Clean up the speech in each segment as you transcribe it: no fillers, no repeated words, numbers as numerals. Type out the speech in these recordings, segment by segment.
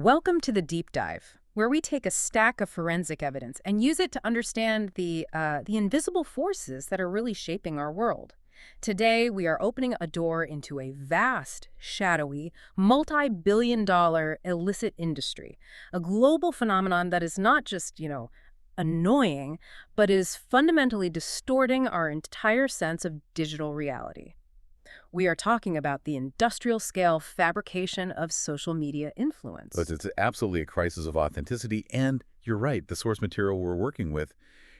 Welcome to the Deep Dive, where we take a stack of forensic evidence and use it to understand the invisible forces that are really shaping our world. Today, we are opening a door into a vast, shadowy, multi-billion-dollar illicit industry, a global phenomenon that is not just, annoying, but is fundamentally distorting our entire sense of digital reality. We are talking about the industrial-scale fabrication of social media influence. But it's absolutely a crisis of authenticity, and you're right, the source material we're working with,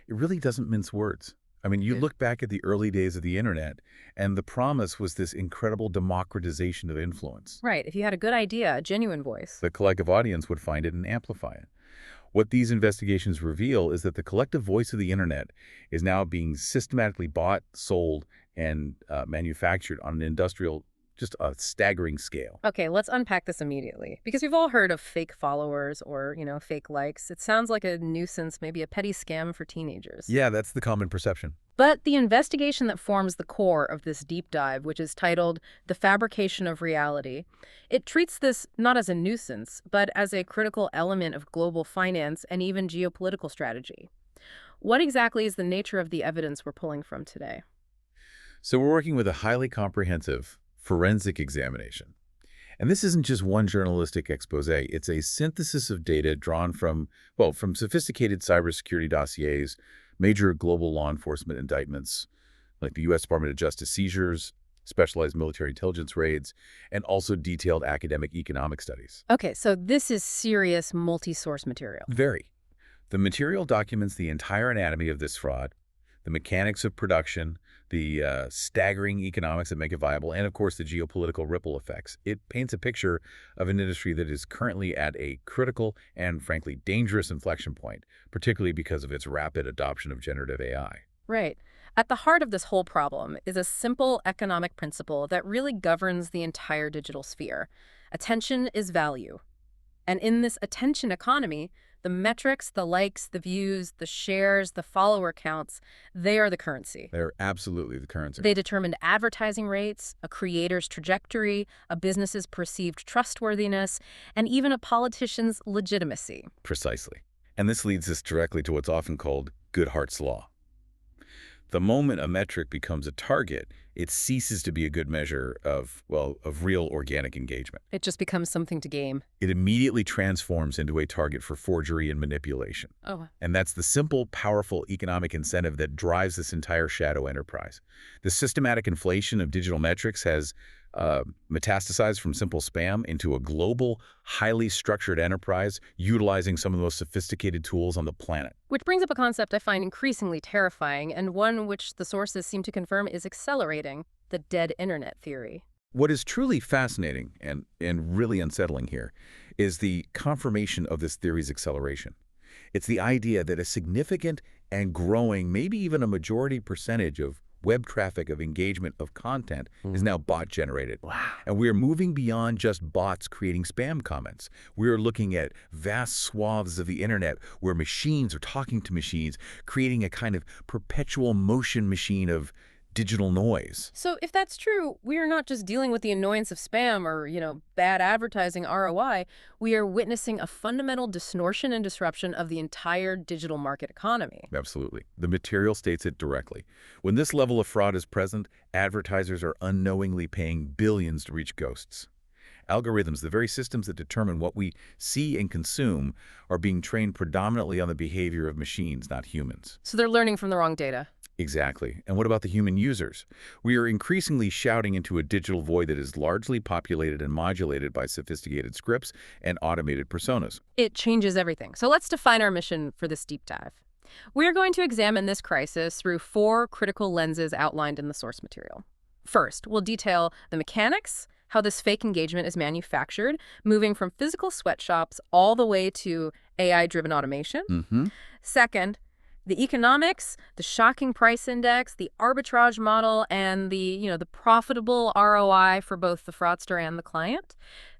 it really doesn't mince words. I mean, you look back at the early days of the internet, and the promise was this incredible democratization of influence. Right, if you had a good idea, a genuine voice. The collective audience would find it and amplify it. What these investigations reveal is that the collective voice of the internet is now being systematically bought, sold, and manufactured on an industrial, just a staggering scale. Okay, let's unpack this immediately. Because we've all heard of fake followers or, fake likes. It sounds like a nuisance, maybe a petty scam for teenagers. Yeah, that's the common perception. But the investigation that forms the core of this deep dive, which is titled The Fabrication of Reality, it treats this not as a nuisance, but as a critical element of global finance and even geopolitical strategy. What exactly is the nature of the evidence we're pulling from today? So we're working with a highly comprehensive forensic examination. And this isn't just one journalistic expose. It's a synthesis of data drawn from sophisticated cybersecurity dossiers, major global law enforcement indictments, like the U.S. Department of Justice seizures, specialized military intelligence raids, and also detailed academic economic studies. Okay, so this is serious multi-source material. Very. The material documents the entire anatomy of this fraud, the mechanics of production, the staggering economics that make it viable, and of course the geopolitical ripple effects. It paints a picture of an industry that is currently at a critical and frankly dangerous inflection point, particularly because of its rapid adoption of generative AI. Right. At the heart of this whole problem is a simple economic principle that really governs the entire digital sphere. Attention is value. And in this attention economy, the metrics, the likes, the views, the shares, the follower counts, they are the currency. They're absolutely the currency. They determine advertising rates, a creator's trajectory, a business's perceived trustworthiness, and even a politician's legitimacy. Precisely. And this leads us directly to what's often called Goodhart's Law. The moment a metric becomes a target, it ceases to be a good measure of real organic engagement. It just becomes something to game. It immediately transforms into a target for forgery and manipulation. Oh. And that's the simple, powerful economic incentive that drives this entire shadow enterprise. The systematic inflation of digital metrics has metastasized from simple spam into a global, highly structured enterprise utilizing some of the most sophisticated tools on the planet. Which brings up a concept I find increasingly terrifying, and one which the sources seem to confirm is accelerating: the dead internet theory. What is truly fascinating and really unsettling here is the confirmation of this theory's acceleration. It's the idea that a significant and growing, maybe even a majority percentage of web traffic, of engagement, of content is now bot-generated. Wow. And we are moving beyond just bots creating spam comments. We are looking at vast swaths of the internet where machines are talking to machines, creating a kind of perpetual motion machine of digital noise. So if that's true, we are not just dealing with the annoyance of spam or, bad advertising ROI. We are witnessing a fundamental distortion and disruption of the entire digital market economy. Absolutely. The material states it directly. When this level of fraud is present, advertisers are unknowingly paying billions to reach ghosts. Algorithms, the very systems that determine what we see and consume, are being trained predominantly on the behavior of machines, not humans. So they're learning from the wrong data. Exactly. And what about the human users? We are increasingly shouting into a digital void that is largely populated and modulated by sophisticated scripts and automated personas. It changes everything. So let's define our mission for this deep dive. We're going to examine this crisis through 4 critical lenses outlined in the source material. First, we'll detail the mechanics, how this fake engagement is manufactured, moving from physical sweatshops all the way to AI-driven automation. Second, the economics, the shocking price index, the arbitrage model, and the profitable ROI for both the fraudster and the client.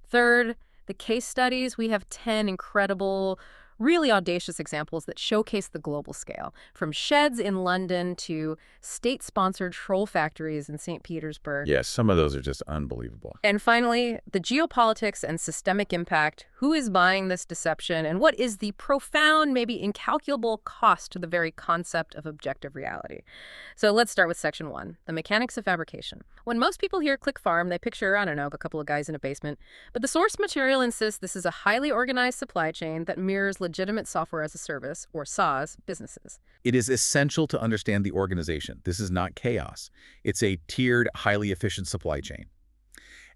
Third, the case studies. We have 10 incredible Really audacious examples that showcase the global scale, from sheds in London to state-sponsored troll factories in St. Petersburg. Yes, some of those are just unbelievable. And finally, the geopolitics and systemic impact. Who is buying this deception, and what is the profound, maybe incalculable cost to the very concept of objective reality? So let's start with section 1, the mechanics of fabrication. When most people hear click farm, they picture, I don't know, a couple of guys in a basement. But the source material insists this is a highly organized supply chain that mirrors legitimate software as a service, or SaaS, businesses. It is essential to understand the organization. This is not chaos. It's a tiered, highly efficient supply chain.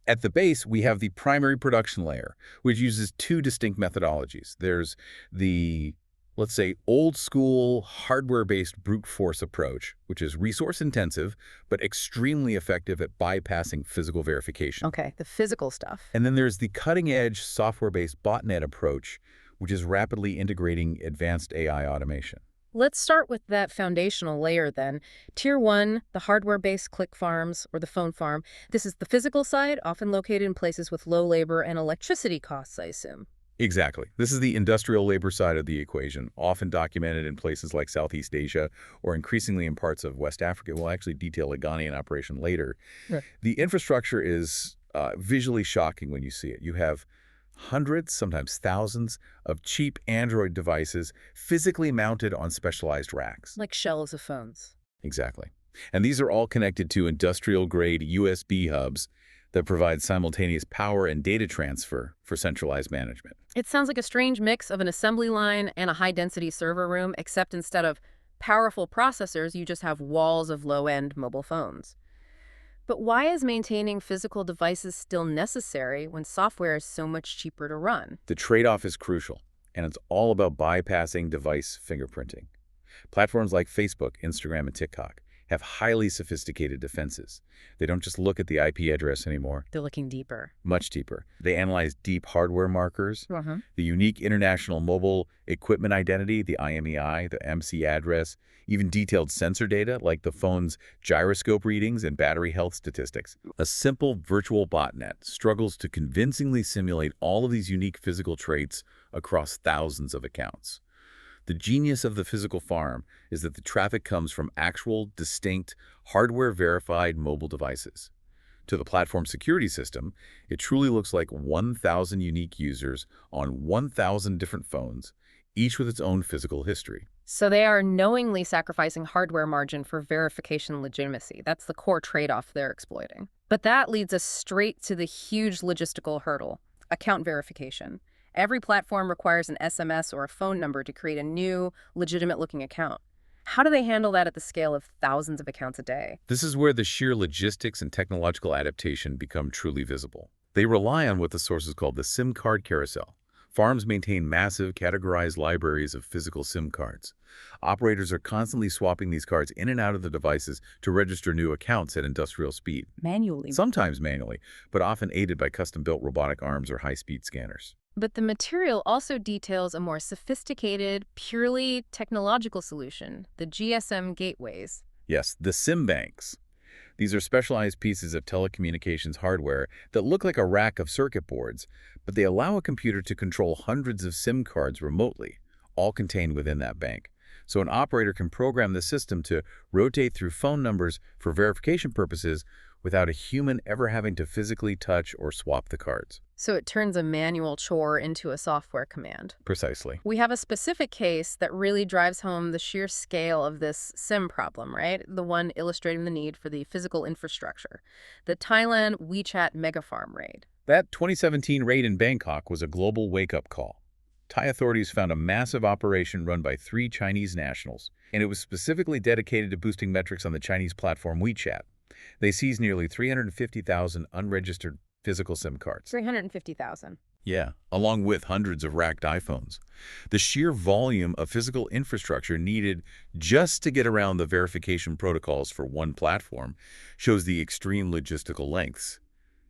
At the base, we have the primary production layer, which uses two distinct methodologies. There's the, let's say, old-school, hardware-based brute force approach, which is resource-intensive, but extremely effective at bypassing physical verification. Okay, the physical stuff. And then there's the cutting-edge, software-based botnet approach, which is rapidly integrating advanced AI automation. Let's start with that foundational layer then. Tier 1, the hardware-based click farms or the phone farm. This is the physical side, often located in places with low labor and electricity costs, I assume. Exactly. This is the industrial labor side of the equation, often documented in places like Southeast Asia or increasingly in parts of West Africa. We'll actually detail a Ghanaian operation later. Right. The infrastructure is visually shocking when you see it. You have hundreds, sometimes thousands, of cheap Android devices physically mounted on specialized racks. Like shelves of phones. Exactly. And these are all connected to industrial-grade USB hubs that provide simultaneous power and data transfer for centralized management. It sounds like a strange mix of an assembly line and a high-density server room, except instead of powerful processors, you just have walls of low-end mobile phones. But why is maintaining physical devices still necessary when software is so much cheaper to run? The trade-off is crucial, and it's all about bypassing device fingerprinting. Platforms like Facebook, Instagram, and TikTok have highly sophisticated defenses. They don't just look at the IP address anymore. They're looking deeper. Much deeper. They analyze deep hardware markers, Uh-huh. the unique international mobile equipment identity, the IMEI, the MC address, even detailed sensor data like the phone's gyroscope readings and battery health statistics. A simple virtual botnet struggles to convincingly simulate all of these unique physical traits across thousands of accounts. The genius of the physical farm is that the traffic comes from actual, distinct, hardware-verified mobile devices. To the platform security system, it truly looks like 1,000 unique users on 1,000 different phones, each with its own physical history. So they are knowingly sacrificing hardware margin for verification legitimacy. That's the core trade-off they're exploiting. But that leads us straight to the huge logistical hurdle, account verification. Every platform requires an SMS or a phone number to create a new, legitimate-looking account. How do they handle that at the scale of thousands of accounts a day? This is where the sheer logistics and technological adaptation become truly visible. They rely on what the sources call the SIM card carousel. Farms maintain massive, categorized libraries of physical SIM cards. Operators are constantly swapping these cards in and out of the devices to register new accounts at industrial speed. Manually. Sometimes manually, but often aided by custom-built robotic arms or high-speed scanners. But the material also details a more sophisticated, purely technological solution, the GSM gateways. Yes, the SIM banks. These are specialized pieces of telecommunications hardware that look like a rack of circuit boards, but they allow a computer to control hundreds of SIM cards remotely, all contained within that bank. So an operator can program the system to rotate through phone numbers for verification purposes without a human ever having to physically touch or swap the cards. So it turns a manual chore into a software command. Precisely. We have a specific case that really drives home the sheer scale of this SIM problem, right? The one illustrating the need for the physical infrastructure. The Thailand WeChat megafarm raid. That 2017 raid in Bangkok was a global wake-up call. Thai authorities found a massive operation run by 3 Chinese nationals, and it was specifically dedicated to boosting metrics on the Chinese platform WeChat. They seized nearly 350,000 unregistered physical SIM cards. 350,000. Yeah, along with hundreds of racked iPhones. The sheer volume of physical infrastructure needed just to get around the verification protocols for one platform shows the extreme logistical lengths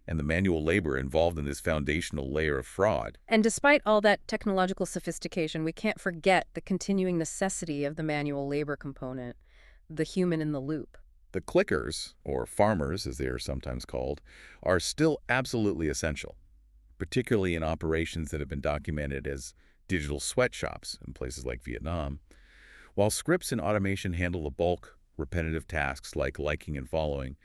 and the manual labor involved in this foundational layer of fraud. And despite all that technological sophistication, we can't forget the continuing necessity of the manual labor component, the human in the loop. The clickers, or farmers as they are sometimes called, are still absolutely essential, particularly in operations that have been documented as digital sweatshops in places like Vietnam, while scripts and automation handle the bulk, repetitive tasks like liking and following.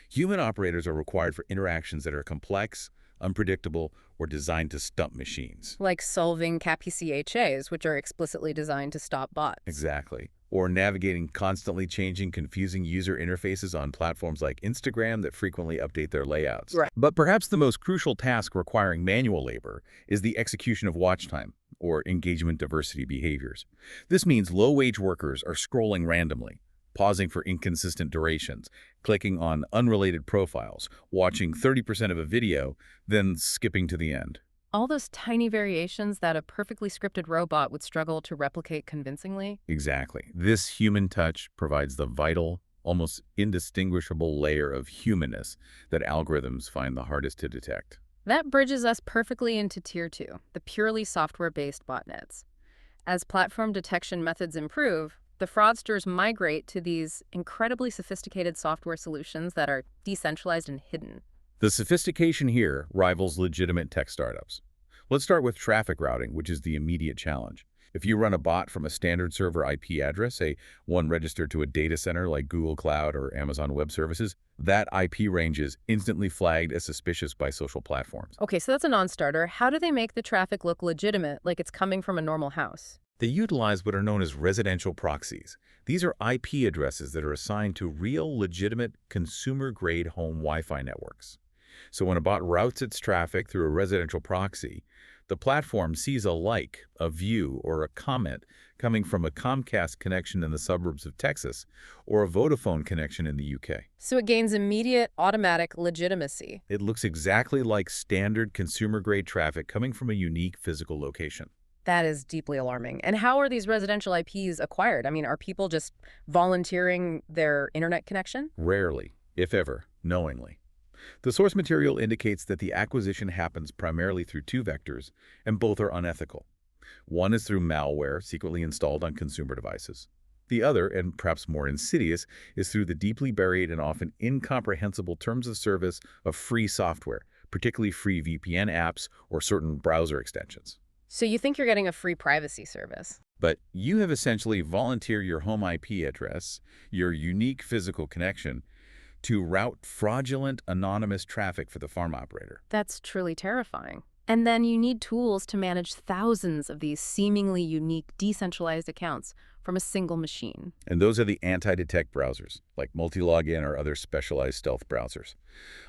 Human operators are required for interactions that are complex, unpredictable, or designed to stump machines. Like solving CAPI-CHAs, which are explicitly designed to stop bots. Exactly. Or navigating constantly changing, confusing user interfaces on platforms like Instagram that frequently update their layouts. Right. But perhaps the most crucial task requiring manual labor is the execution of watch time, or engagement diversity behaviors. This means low-wage workers are scrolling randomly, pausing for inconsistent durations, clicking on unrelated profiles, watching 30% of a video, then skipping to the end. All those tiny variations that a perfectly scripted robot would struggle to replicate convincingly. Exactly. This human touch provides the vital, almost indistinguishable layer of humanness that algorithms find the hardest to detect. That bridges us perfectly into Tier 2, the purely software-based botnets. As platform detection methods improve, the fraudsters migrate to these incredibly sophisticated software solutions that are decentralized and hidden. The sophistication here rivals legitimate tech startups. Let's start with traffic routing, which is the immediate challenge. If you run a bot from a standard server IP address, say one registered to a data center like Google Cloud or Amazon Web Services, that IP range is instantly flagged as suspicious by social platforms. Okay, so that's a non-starter. How do they make the traffic look legitimate, like it's coming from a normal house? They utilize what are known as residential proxies. These are IP addresses that are assigned to real, legitimate, consumer-grade home Wi-Fi networks. So when a bot routes its traffic through a residential proxy, the platform sees a like, a view, or a comment coming from a Comcast connection in the suburbs of Texas or a Vodafone connection in the UK. So it gains immediate, automatic legitimacy. It looks exactly like standard consumer-grade traffic coming from a unique physical location. That is deeply alarming. And how are these residential IPs acquired? I mean, are people just volunteering their internet connection? Rarely, if ever, knowingly. The source material indicates that the acquisition happens primarily through two vectors, and both are unethical. One is through malware secretly installed on consumer devices. The other, and perhaps more insidious, is through the deeply buried and often incomprehensible terms of service of free software, particularly free VPN apps or certain browser extensions. So you think you're getting a free privacy service? But you have essentially volunteered your home IP address, your unique physical connection, to route fraudulent, anonymous traffic for the farm operator. That's truly terrifying. And then you need tools to manage thousands of these seemingly unique, decentralized accounts from a single machine. And those are the anti-detect browsers, like multi-login or other specialized stealth browsers.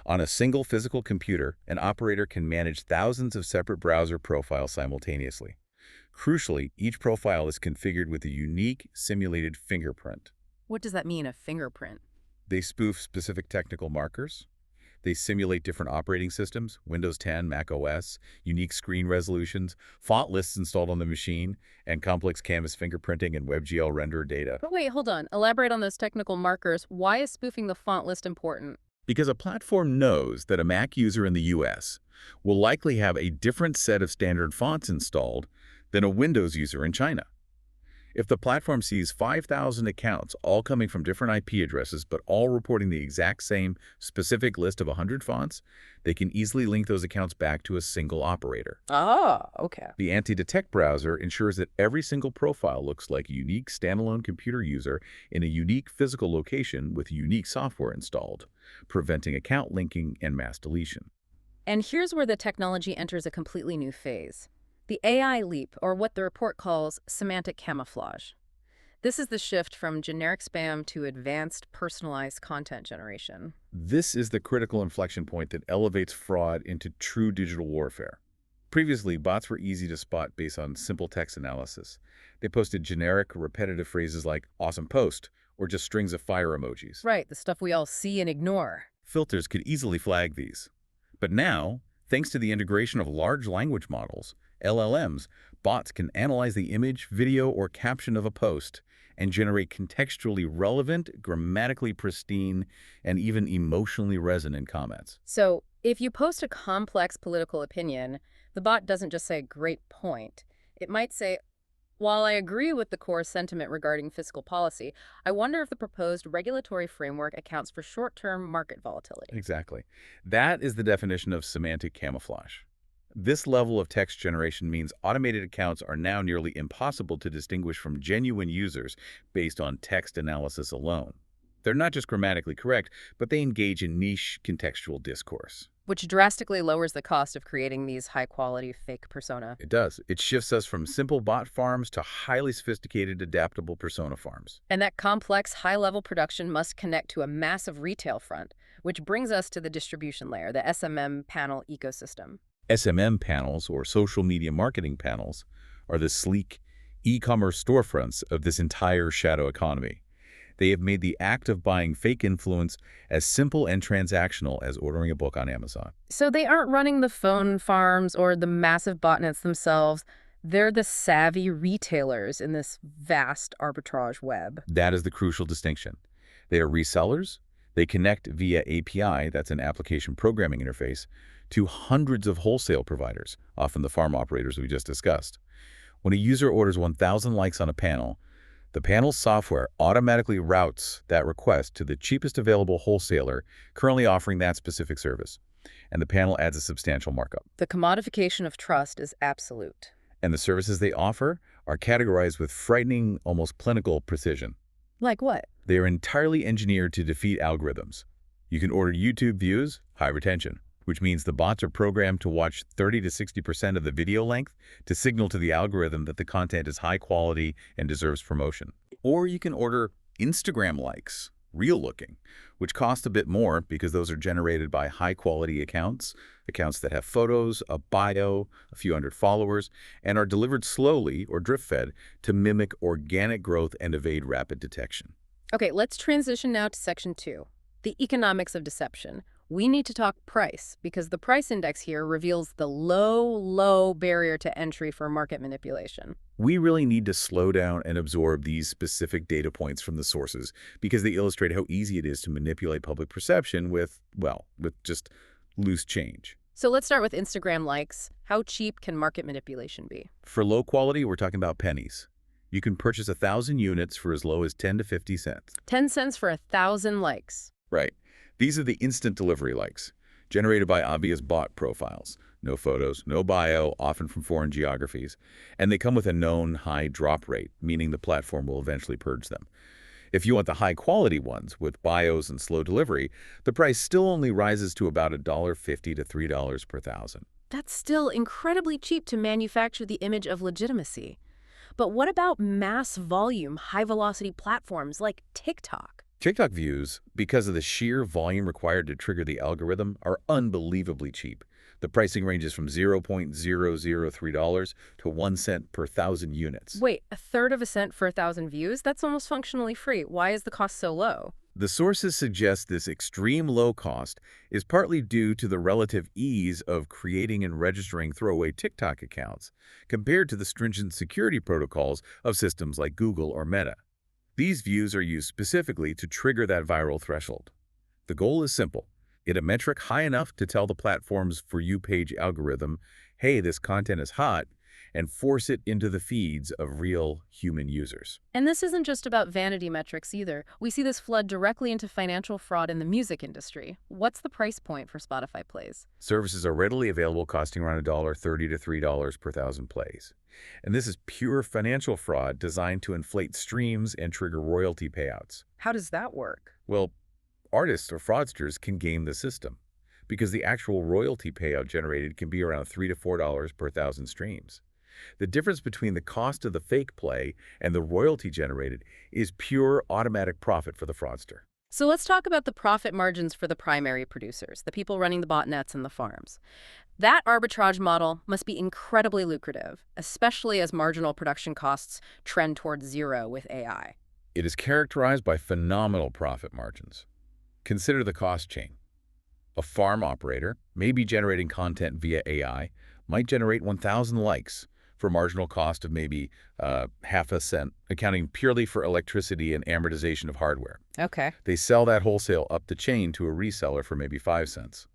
On a single physical computer, an operator can manage thousands of separate browser profiles simultaneously. Crucially, each profile is configured with a unique, simulated fingerprint. What does that mean, a fingerprint? They spoof specific technical markers. They simulate different operating systems, Windows 10, Mac OS, unique screen resolutions, font lists installed on the machine, and complex canvas fingerprinting and WebGL render data. But wait, hold on. Elaborate on those technical markers. Why is spoofing the font list important? Because a platform knows that a Mac user in the US will likely have a different set of standard fonts installed than a Windows user in China. If the platform sees 5,000 accounts all coming from different IP addresses but all reporting the exact same specific list of 100 fonts, they can easily link those accounts back to a single operator. Oh, okay. The anti-detect browser ensures that every single profile looks like a unique standalone computer user in a unique physical location with unique software installed, preventing account linking and mass deletion. And here's where the technology enters a completely new phase. The AI leap, or what the report calls semantic camouflage. This is the shift from generic spam to advanced, personalized content generation. This is the critical inflection point that elevates fraud into true digital warfare. Previously, bots were easy to spot based on simple text analysis. They posted generic, repetitive phrases like awesome post or just strings of fire emojis. Right, the stuff we all see and ignore. Filters could easily flag these. But now, thanks to the integration of large language models, LLMs, bots can analyze the image, video, or caption of a post and generate contextually relevant, grammatically pristine, and even emotionally resonant comments. So if you post a complex political opinion, the bot doesn't just say, great point. It might say, while I agree with the core sentiment regarding fiscal policy, I wonder if the proposed regulatory framework accounts for short-term market volatility. Exactly. That is the definition of semantic camouflage. This level of text generation means automated accounts are now nearly impossible to distinguish from genuine users based on text analysis alone. They're not just grammatically correct, but they engage in niche contextual discourse. Which drastically lowers the cost of creating these high-quality fake persona. It does. It shifts us from simple bot farms to highly sophisticated, adaptable persona farms. And that complex, high-level production must connect to a massive retail front, which brings us to the distribution layer, the SMM panel ecosystem. SMM panels, or social media marketing panels, are the sleek e-commerce storefronts of this entire shadow economy. They have made the act of buying fake influence as simple and transactional as ordering a book on Amazon. So they aren't running the phone farms or the massive botnets themselves. They're the savvy retailers in this vast arbitrage web. That is the crucial distinction. They are resellers. They connect via API, that's an application programming interface, to hundreds of wholesale providers, often the farm operators we just discussed. When a user orders 1,000 likes on a panel, the panel's software automatically routes that request to the cheapest available wholesaler currently offering that specific service, and the panel adds a substantial markup. The commodification of trust is absolute. And the services they offer are categorized with frightening, almost clinical precision. Like what? They are entirely engineered to defeat algorithms. You can order YouTube views, high retention, which means the bots are programmed to watch 30 to 60% of the video length to signal to the algorithm that the content is high quality and deserves promotion. Or you can order Instagram likes, real looking, which cost a bit more because those are generated by high quality accounts that have photos, a bio, a few hundred followers, and are delivered slowly or drip fed to mimic organic growth and evade rapid detection. Okay, let's transition now to section 2, the economics of deception. We need to talk price, because the price index here reveals the low barrier to entry for market manipulation. We really need to slow down and absorb these specific data points from the sources because they illustrate how easy it is to manipulate public perception with just loose change. So let's start with Instagram likes. How cheap can market manipulation be? For low quality, we're talking about pennies. You can purchase 1,000 units for as low as 10 to 50 cents. 10 cents for 1,000 likes. Right. These are the instant delivery likes, generated by obvious bot profiles. No photos, no bio, often from foreign geographies. And they come with a known high drop rate, meaning the platform will eventually purge them. If you want the high-quality ones with bios and slow delivery, the price still only rises to about $1.50 to $3 per thousand. That's still incredibly cheap to manufacture the image of legitimacy. But what about mass volume, high-velocity platforms like TikTok? TikTok views, because of the sheer volume required to trigger the algorithm, are unbelievably cheap. The pricing ranges from $0.003 to 1 cent per thousand units. Wait, a third of a cent for 1,000 views? That's almost functionally free. Why is the cost so low? The sources suggest this extreme low cost is partly due to the relative ease of creating and registering throwaway TikTok accounts compared to the stringent security protocols of systems like Google or Meta. These views are used specifically to trigger that viral threshold. The goal is simple. Hit a metric high enough to tell the platform's For You page algorithm, hey, this content is hot, and force it into the feeds of real human users. And this isn't just about vanity metrics either. We see this flood directly into financial fraud in the music industry. What's the price point for Spotify plays? Services are readily available, costing around $1.30 to $3 per thousand plays. And this is pure financial fraud designed to inflate streams and trigger royalty payouts. How does that work? Well, artists or fraudsters can game the system because the actual royalty payout generated can be around $3 to $4 per thousand streams. The difference between the cost of the fake play and the royalty generated is pure automatic profit for the fraudster. So let's talk about the profit margins for the primary producers, the people running the botnets and the farms. That arbitrage model must be incredibly lucrative, especially as marginal production costs trend towards zero with AI. It is characterized by phenomenal profit margins. Consider the cost chain. A farm operator, maybe generating content via AI, might generate 1,000 likes for a marginal cost of maybe half a cent, accounting purely for electricity and amortization of hardware. Okay. They sell that wholesale up the chain to a reseller for maybe 5 cents.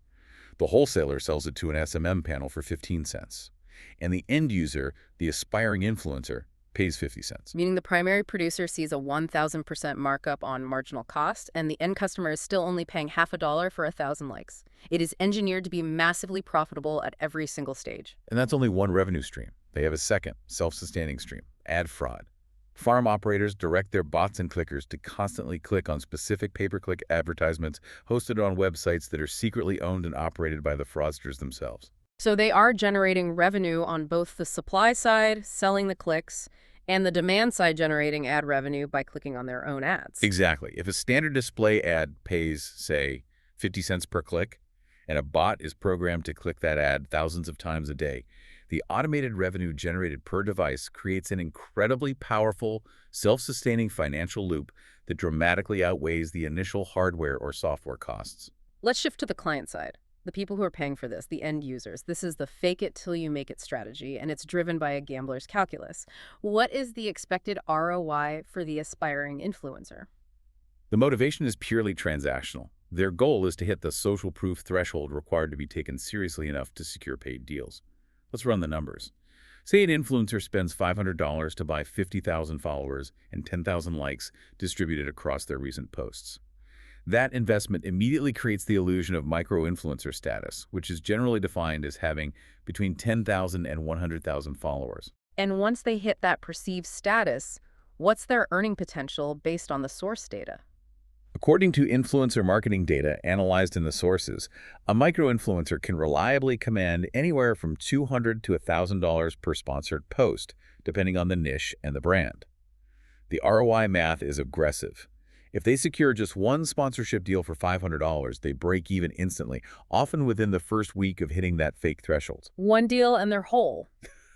The wholesaler sells it to an SMM panel for 15 cents. And the end user, the aspiring influencer, pays 50 cents. Meaning the primary producer sees a 1,000% markup on marginal cost, and the end customer is still only paying half a dollar for 1,000 likes. It is engineered to be massively profitable at every single stage. And that's only one revenue stream. They have a second, self-sustaining stream, ad fraud. Farm operators direct their bots and clickers to constantly click on specific pay-per-click advertisements hosted on websites that are secretly owned and operated by the fraudsters themselves. So they are generating revenue on both the supply side, selling the clicks, and the demand side generating ad revenue by clicking on their own ads. Exactly. If a standard display ad pays, say, 50 cents per click, and a bot is programmed to click that ad thousands of times a day, the automated revenue generated per device creates an incredibly powerful, self-sustaining financial loop that dramatically outweighs the initial hardware or software costs. Let's shift to the client side. The people who are paying for this, the end users. This is the fake it till you make it strategy, and it's driven by a gambler's calculus. What is the expected ROI for the aspiring influencer? The motivation is purely transactional. Their goal is to hit the social proof threshold required to be taken seriously enough to secure paid deals. Let's run the numbers. Say an influencer spends $500 to buy 50,000 followers and 10,000 likes distributed across their recent posts. That investment immediately creates the illusion of micro-influencer status, which is generally defined as having between 10,000 and 100,000 followers. And once they hit that perceived status, what's their earning potential based on the source data? According to influencer marketing data analyzed in the sources, a micro-influencer can reliably command anywhere from $200 to $1,000 per sponsored post, depending on the niche and the brand. The ROI math is aggressive. If they secure just one sponsorship deal for $500, they break even instantly, often within the first week of hitting that fake threshold. One deal and they're whole.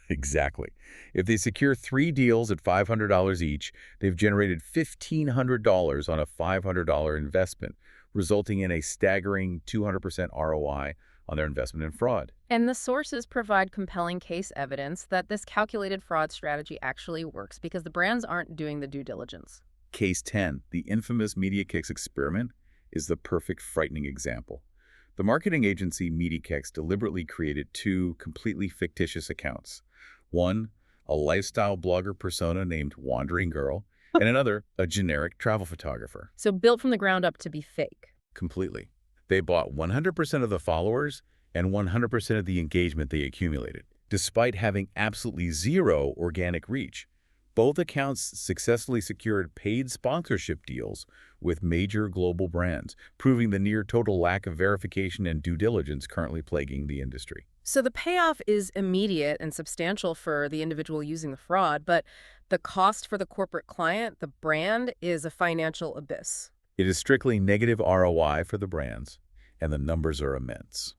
Exactly. If they secure 3 deals at $500 each, they've generated $1,500 on a $500 investment, resulting in a staggering 200% ROI on their investment in fraud. And the sources provide compelling case evidence that this calculated fraud strategy actually works because the brands aren't doing the due diligence. Case 10, the infamous MediaKicks experiment, is the perfect frightening example. The marketing agency MediaKicks deliberately created 2 completely fictitious accounts. One, a lifestyle blogger persona named Wandering Girl, and another, a generic travel photographer. So built from the ground up to be fake. Completely. They bought 100% of the followers and 100% of the engagement they accumulated, despite having absolutely zero organic reach. Both accounts successfully secured paid sponsorship deals with major global brands, proving the near-total lack of verification and due diligence currently plaguing the industry. So the payoff is immediate and substantial for the individual using the fraud, but the cost for the corporate client, the brand, is a financial abyss. It is strictly negative ROI for the brands, and the numbers are immense.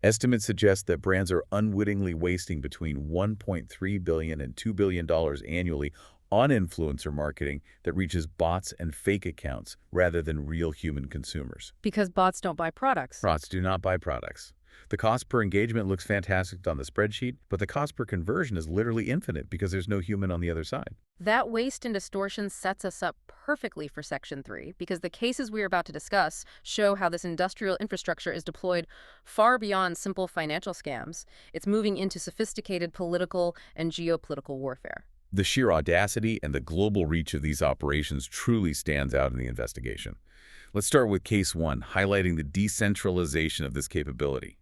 Estimates suggest that brands are unwittingly wasting between $1.3 billion and $2 billion annually on influencer marketing that reaches bots and fake accounts rather than real human consumers. Because bots don't buy products. Bots do not buy products. The cost per engagement looks fantastic on the spreadsheet, but the cost per conversion is literally infinite because there's no human on the other side. That waste and distortion sets us up perfectly for Section 3, because the cases we're about to discuss show how this industrial infrastructure is deployed far beyond simple financial scams. It's moving into sophisticated political and geopolitical warfare. The sheer audacity and the global reach of these operations truly stands out in the investigation. Let's start with Case 1, highlighting the decentralization of this capability.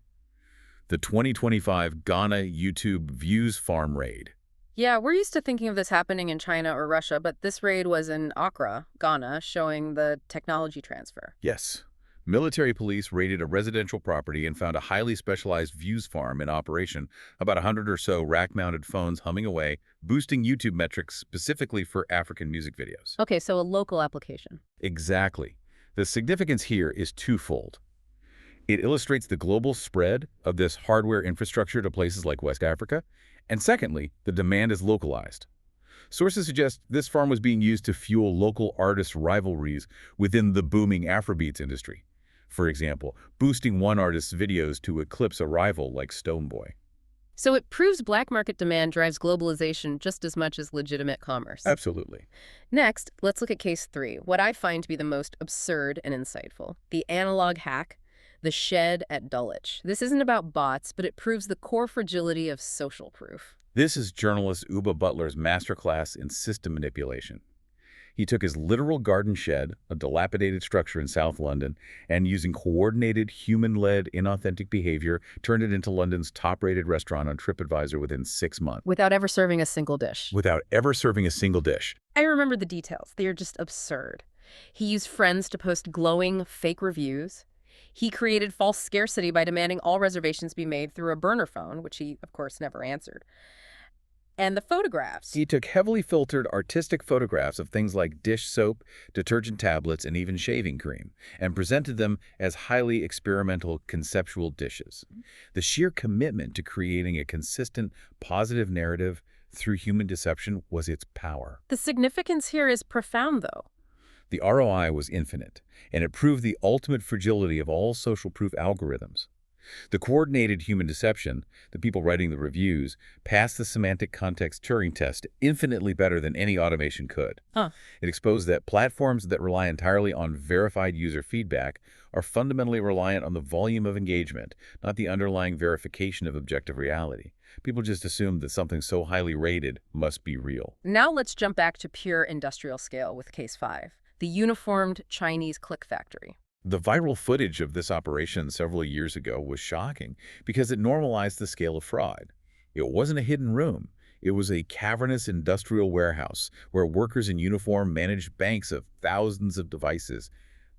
The 2025 Ghana YouTube Views Farm Raid. Yeah, we're used to thinking of this happening in China or Russia, but this raid was in Accra, Ghana, showing the technology transfer. Yes. Military police raided a residential property and found a highly specialized views farm in operation, about 100 or so rack-mounted phones humming away, boosting YouTube metrics specifically for African music videos. Okay, so a local application. Exactly. The significance here is twofold. It illustrates the global spread of this hardware infrastructure to places like West Africa, and secondly, the demand is localized. Sources suggest this farm was being used to fuel local artist rivalries within the booming Afrobeats industry. For example, boosting one artist's videos to eclipse a rival like Stonebwoy. So it proves black market demand drives globalization just as much as legitimate commerce. Absolutely. Next, let's look at Case 3, what I find to be the most absurd and insightful. The analog hack, the shed at Dulwich. This isn't about bots, but it proves the core fragility of social proof. This is journalist Uba Butler's masterclass in system manipulation. He took his literal garden shed, a dilapidated structure in South London, and using coordinated, human-led, inauthentic behavior, turned it into London's top-rated restaurant on TripAdvisor within 6 months, Without ever serving a single dish. without ever serving a single dish. I remember the details. They are just absurd. He used friends to post glowing, fake reviews. He created false scarcity by demanding all reservations be made through a burner phone, which he, of course, never answered. And the photographs. He took heavily filtered artistic photographs of things like dish soap, detergent tablets, and even shaving cream, and presented them as highly experimental conceptual dishes. The sheer commitment to creating a consistent, positive narrative through human deception was its power. The significance here is profound, though. The ROI was infinite, and it proved the ultimate fragility of all social proof algorithms. The coordinated human deception, the people writing the reviews, passed the semantic context Turing test infinitely better than any automation could. Huh. It exposed that platforms that rely entirely on verified user feedback are fundamentally reliant on the volume of engagement, not the underlying verification of objective reality. People just assume that something so highly rated must be real. Now let's jump back to pure industrial scale with Case 5, the uniformed Chinese click factory. The viral footage of this operation several years ago was shocking because it normalized the scale of fraud. It wasn't a hidden room. It was a cavernous industrial warehouse where workers in uniform managed banks of thousands of devices.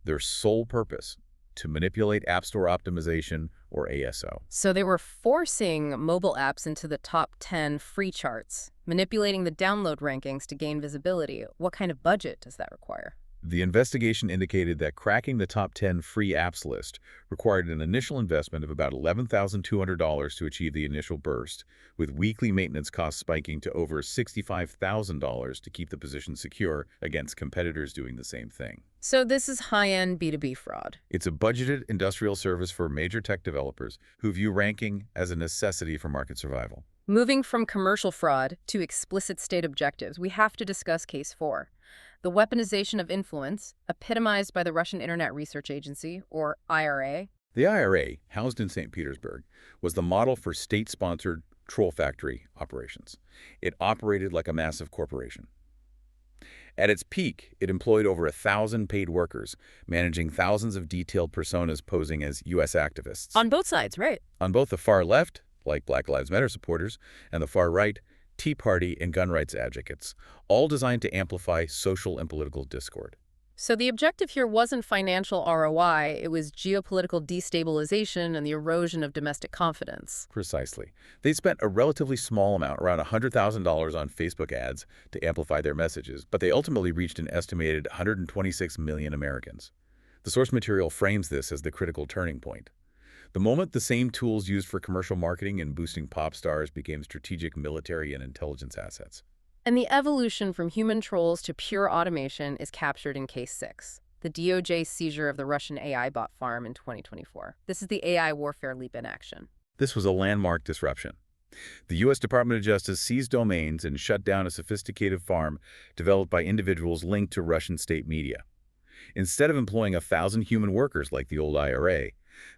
Their sole purpose, to manipulate App Store optimization, or ASO. So they were forcing mobile apps into the top 10 free charts, manipulating the download rankings to gain visibility. What kind of budget does that require? The investigation indicated that cracking the top 10 free apps list required an initial investment of about $11,200 to achieve the initial burst, with weekly maintenance costs spiking to over $65,000 to keep the position secure against competitors doing the same thing. So this is high-end B2B fraud. It's a budgeted industrial service for major tech developers who view ranking as a necessity for market survival. Moving from commercial fraud to explicit state objectives, we have to discuss Case 4. The weaponization of influence, epitomized by the Russian Internet Research Agency, or IRA. The IRA, housed in St. Petersburg, was the model for state-sponsored troll factory operations. It operated like a massive corporation. At its peak, it employed over 1,000 paid workers, managing thousands of detailed personas posing as U.S. activists. On both sides, right? On both the far left, like Black Lives Matter supporters, and the far right, Tea Party and gun rights advocates, all designed to amplify social and political discord. So the objective here wasn't financial ROI, it was geopolitical destabilization and the erosion of domestic confidence. Precisely. They spent a relatively small amount, around $100,000 on Facebook ads to amplify their messages, but they ultimately reached an estimated 126 million Americans. The source material frames this as the critical turning point. The moment the same tools used for commercial marketing and boosting pop stars became strategic military and intelligence assets. And the evolution from human trolls to pure automation is captured in Case 6, the DOJ seizure of the Russian AI bot farm in 2024. This is the AI warfare leap in action. This was a landmark disruption. The U.S. Department of Justice seized domains and shut down a sophisticated farm developed by individuals linked to Russian state media. Instead of employing 1,000 human workers like the old IRA,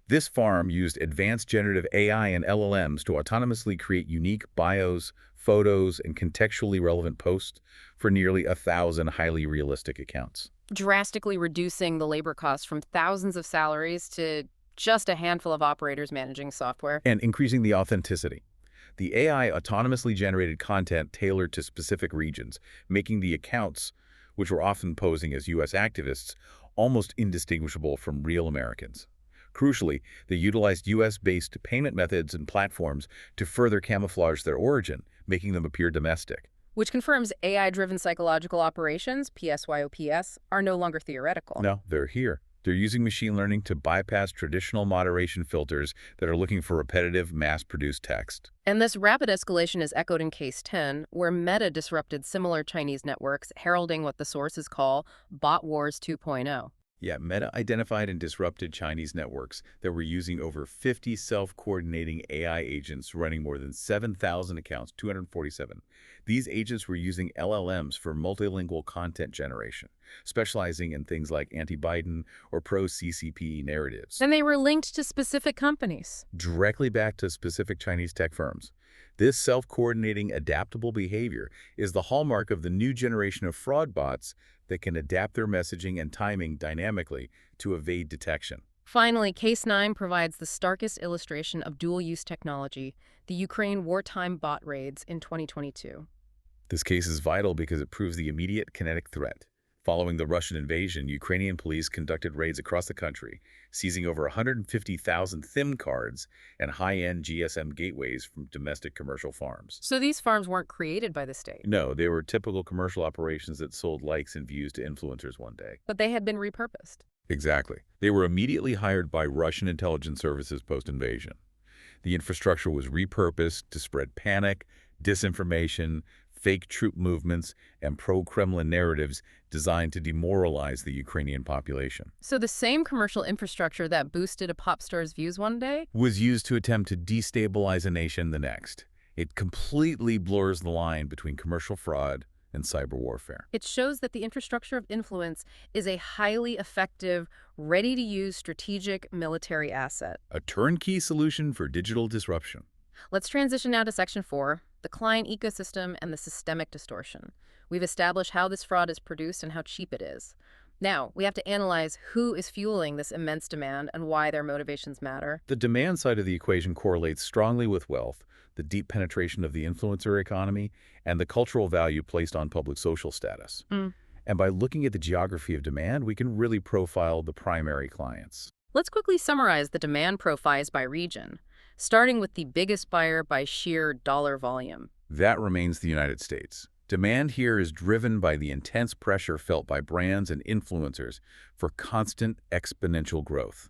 this farm used advanced generative AI and LLMs to autonomously create unique bios, photos, and contextually relevant posts for nearly 1,000 highly realistic accounts. Drastically reducing the labor costs from thousands of salaries to just a handful of operators managing software. And increasing the authenticity. The AI autonomously generated content tailored to specific regions, making the accounts, which were often posing as U.S. activists, almost indistinguishable from real Americans. Crucially, they utilized U.S.-based payment methods and platforms to further camouflage their origin, making them appear domestic. Which confirms AI-driven psychological operations, PSYOPS, are no longer theoretical. No, they're here. They're using machine learning to bypass traditional moderation filters that are looking for repetitive, mass-produced text. And this rapid escalation is echoed in Case 10, where Meta disrupted similar Chinese networks, heralding what the sources call Bot Wars 2.0. Yeah, Meta identified and disrupted Chinese networks that were using over 50 self-coordinating AI agents running more than 7,000 accounts, 247. These agents were using LLMs for multilingual content generation, specializing in things like anti-Biden or pro-CCP narratives, And they were linked to specific companies. directly back to specific Chinese tech firms. This self-coordinating, adaptable behavior is the hallmark of the new generation of fraud bots that can adapt their messaging and timing dynamically to evade detection. Finally, Case 9 provides the starkest illustration of dual-use technology, the Ukraine wartime bot raids in 2022. This case is vital because it proves the immediate kinetic threat. Following the Russian invasion, Ukrainian police conducted raids across the country, seizing over 150,000 SIM cards and high-end GSM gateways from domestic commercial farms. So these farms weren't created by the state, No, they were typical commercial operations that sold likes and views to influencers one day. but they had been repurposed. Exactly. They were immediately hired by Russian intelligence services post-invasion. The infrastructure was repurposed to spread panic, disinformation, fake troop movements, and pro-Kremlin narratives designed to demoralize the Ukrainian population. So the same commercial infrastructure that boosted a pop star's views one day? Was used to attempt to destabilize a nation the next. It completely blurs the line between commercial fraud and cyber warfare. It shows that the infrastructure of influence is a highly effective, ready-to-use strategic military asset. A turnkey solution for digital disruption. Let's transition now to Section 4, the client ecosystem and the systemic distortion. We've established how this fraud is produced and how cheap it is. Now, we have to analyze who is fueling this immense demand and why their motivations matter. The demand side of the equation correlates strongly with wealth, the deep penetration of the influencer economy, and the cultural value placed on public social status. And by looking at the geography of demand, we can really profile the primary clients. Let's quickly summarize the demand profiles by region, starting with the biggest buyer by sheer dollar volume. That remains the United States. Demand here is driven by the intense pressure felt by brands and influencers for constant exponential growth.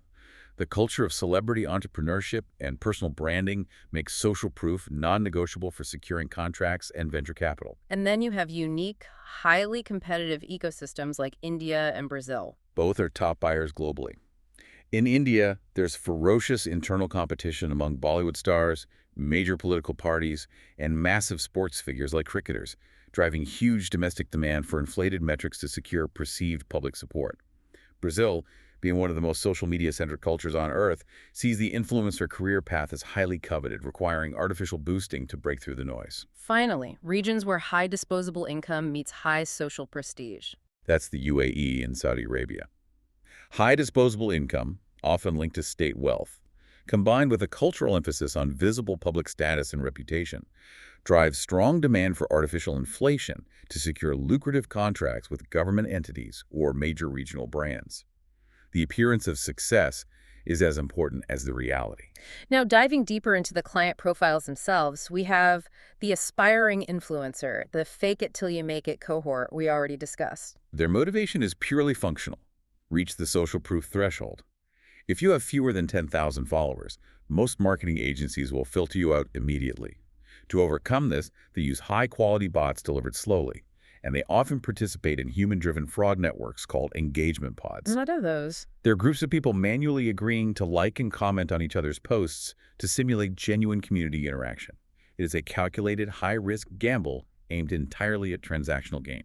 The culture of celebrity entrepreneurship and personal branding makes social proof non-negotiable for securing contracts and venture capital. And then you have unique, highly competitive ecosystems like India and Brazil. Both are top buyers globally. In India, there's ferocious internal competition among Bollywood stars, major political parties, and massive sports figures like cricketers, driving huge domestic demand for inflated metrics to secure perceived public support. Brazil, being one of the most social media-centric cultures on Earth, sees the influencer career path as highly coveted, requiring artificial boosting to break through the noise. Finally, regions where high disposable income meets high social prestige. That's the UAE and Saudi Arabia. High disposable income, often linked to state wealth, combined with a cultural emphasis on visible public status and reputation, drives strong demand for artificial inflation to secure lucrative contracts with government entities or major regional brands. The appearance of success is as important as the reality. Now, diving deeper into the client profiles themselves, we have the aspiring influencer, the fake-it-till-you-make-it cohort we already discussed. Their motivation is purely functional. Reach the social proof threshold. If you have fewer than 10,000 followers, most marketing agencies will filter you out immediately. To overcome this, they use high-quality bots delivered slowly, and they often participate in human-driven fraud networks called engagement pods. What are those? They're groups of people manually agreeing to like and comment on each other's posts to simulate genuine community interaction. It is a calculated, high-risk gamble aimed entirely at transactional gain.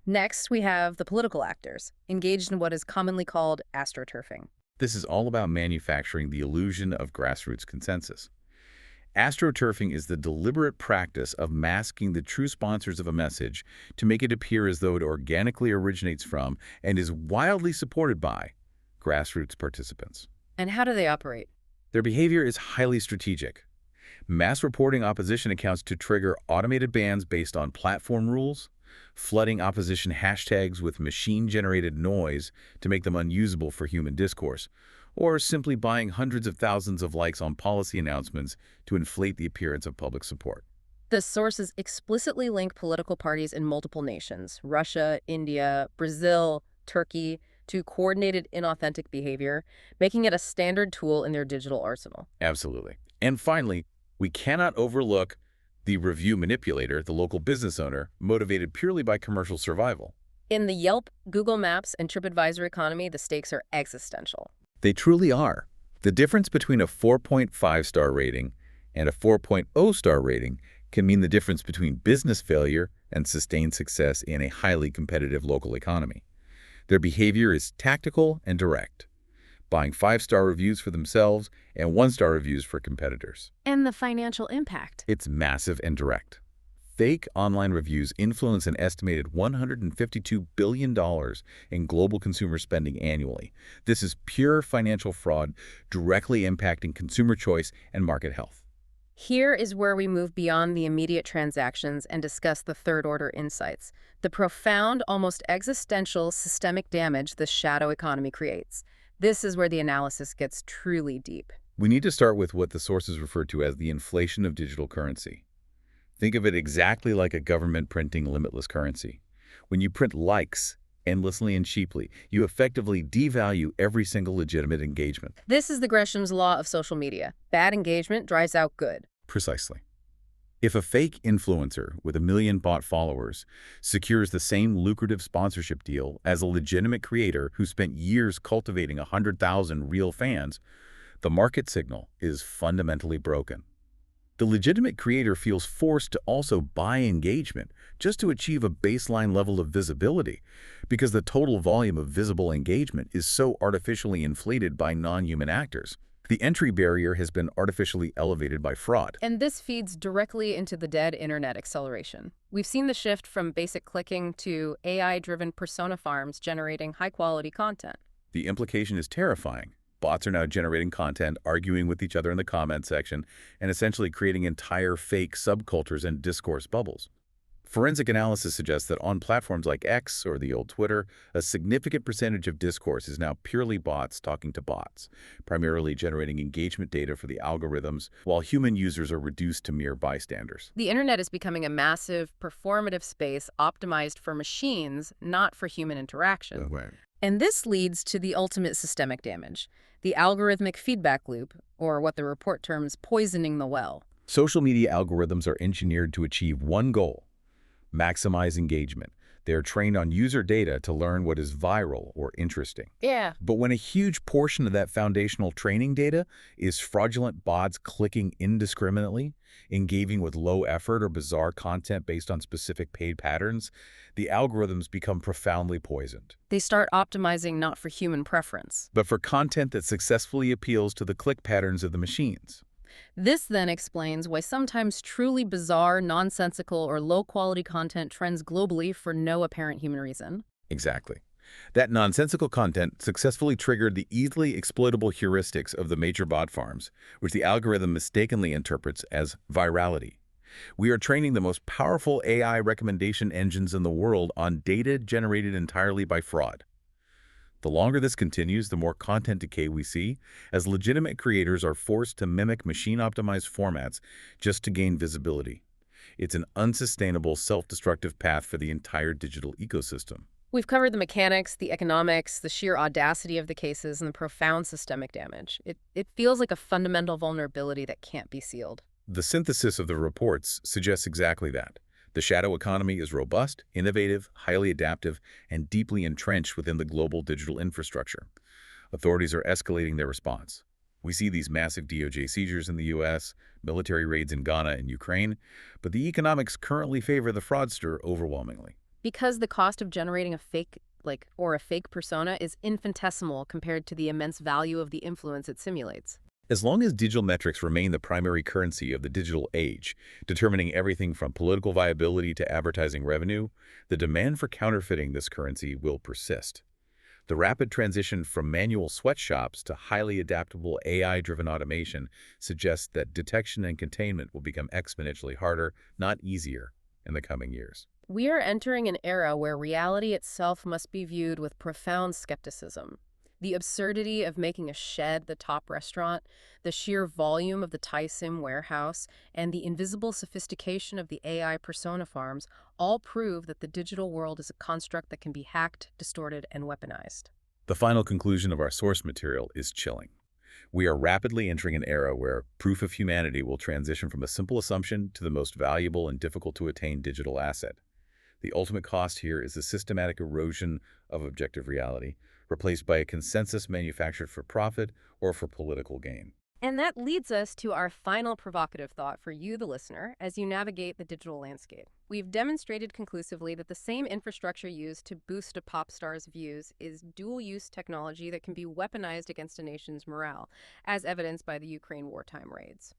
Next, we have the political actors, engaged in what is commonly called astroturfing. This is all about manufacturing the illusion of grassroots consensus. Astroturfing is the deliberate practice of masking the true sponsors of a message to make it appear as though it organically originates from and is wildly supported by grassroots participants. And how do they operate? Their behavior is highly strategic. Mass reporting opposition accounts to trigger automated bans based on platform rules, flooding opposition hashtags with machine-generated noise to make them unusable for human discourse, or simply buying hundreds of thousands of likes on policy announcements to inflate the appearance of public support. The sources explicitly link political parties in multiple nations, Russia, India, Brazil, Turkey, to coordinated inauthentic behavior, making it a standard tool in their digital arsenal. Absolutely. And finally, we cannot overlook the review manipulator, the local business owner, motivated purely by commercial survival. In the Yelp, Google Maps, and TripAdvisor economy, the stakes are existential. They truly are. The difference between a 4.5-star rating and a 4.0-star rating can mean the difference between business failure and sustained success in a highly competitive local economy. Their behavior is tactical and direct, buying 5-star reviews for themselves and 1-star reviews for competitors. And the financial impact. It's massive and direct. Fake online reviews influence an estimated $152 billion in global consumer spending annually. This is pure financial fraud directly impacting consumer choice and market health. Here is where we move beyond the immediate transactions and discuss the third-order insights, the profound, almost existential systemic damage the shadow economy creates. This is where the analysis gets truly deep. We need to start with what the sources refer to as the inflation of digital currency. Think of it exactly like a government printing limitless currency. When you print likes endlessly and cheaply, you effectively devalue every single legitimate engagement. This is the Gresham's law of social media. Bad engagement drives out good. Precisely. If a fake influencer with 1 million bot followers secures the same lucrative sponsorship deal as a legitimate creator who spent years cultivating 100,000 real fans, the market signal is fundamentally broken. The legitimate creator feels forced to also buy engagement just to achieve a baseline level of visibility, because the total volume of visible engagement is so artificially inflated by non-human actors. The entry barrier has been artificially elevated by fraud. And this feeds directly into the dead internet acceleration. We've seen the shift from basic clicking to AI-driven persona farms generating high-quality content. The implication is terrifying. Bots are now generating content, arguing with each other in the comment section, and essentially creating entire fake subcultures and discourse bubbles. Forensic analysis suggests that on platforms like X or the old Twitter, a significant percentage of discourse is now purely bots talking to bots, primarily generating engagement data for the algorithms, while human users are reduced to mere bystanders. The internet is becoming a massive, performative space optimized for machines, not for human interaction. Right. And this leads to the ultimate systemic damage, the algorithmic feedback loop, or what the report terms poisoning the well. Social media algorithms are engineered to achieve one goal: maximize engagement. They are trained on user data to learn what is viral or interesting. Yeah. But when a huge portion of that foundational training data is fraudulent bots clicking indiscriminately, engaging with low effort or bizarre content based on specific paid patterns, the algorithms become profoundly poisoned. They start optimizing not for human preference, but for content that successfully appeals to the click patterns of the machines. This then explains why sometimes truly bizarre, nonsensical, or low-quality content trends globally for no apparent human reason. Exactly. That nonsensical content successfully triggered the easily exploitable heuristics of the major bot farms, which the algorithm mistakenly interprets as virality. We are training the most powerful AI recommendation engines in the world on data generated entirely by fraud. The longer this continues, the more content decay we see, as legitimate creators are forced to mimic machine-optimized formats just to gain visibility. It's an unsustainable, self-destructive path for the entire digital ecosystem. We've covered the mechanics, the economics, the sheer audacity of the cases, and the profound systemic damage. It feels like a fundamental vulnerability that can't be sealed. The synthesis of the reports suggests exactly that. The shadow economy is robust, innovative, highly adaptive, and deeply entrenched within the global digital infrastructure. Authorities are escalating their response. We see these massive DOJ seizures in the U.S., military raids in Ghana and Ukraine, but the economics currently favor the fraudster overwhelmingly. Because the cost of generating a fake persona is infinitesimal compared to the immense value of the influence it simulates. As long as digital metrics remain the primary currency of the digital age, determining everything from political viability to advertising revenue, the demand for counterfeiting this currency will persist. The rapid transition from manual sweatshops to highly adaptable AI-driven automation suggests that detection and containment will become exponentially harder, not easier, in the coming years. We are entering an era where reality itself must be viewed with profound skepticism. The absurdity of making a shed the top restaurant, the sheer volume of the Thai Sim warehouse, and the invisible sophistication of the AI persona farms all prove that the digital world is a construct that can be hacked, distorted, and weaponized. The final conclusion of our source material is chilling. We are rapidly entering an era where proof of humanity will transition from a simple assumption to the most valuable and difficult to attain digital asset. The ultimate cost here is the systematic erosion of objective reality, replaced by a consensus manufactured for profit or for political gain. And that leads us to our final provocative thought for you, the listener, as you navigate the digital landscape. We've demonstrated conclusively that the same infrastructure used to boost a pop star's views is dual-use technology that can be weaponized against a nation's morale, as evidenced by the Ukraine wartime raids.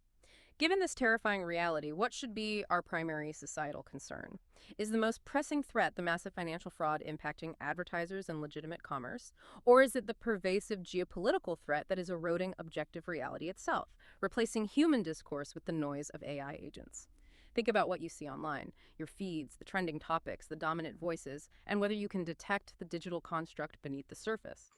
Given this terrifying reality, what should be our primary societal concern? Is the most pressing threat the massive financial fraud impacting advertisers and legitimate commerce? Or is it the pervasive geopolitical threat that is eroding objective reality itself, replacing human discourse with the noise of AI agents? Think about what you see online, your feeds, the trending topics, the dominant voices, and whether you can detect the digital construct beneath the surface.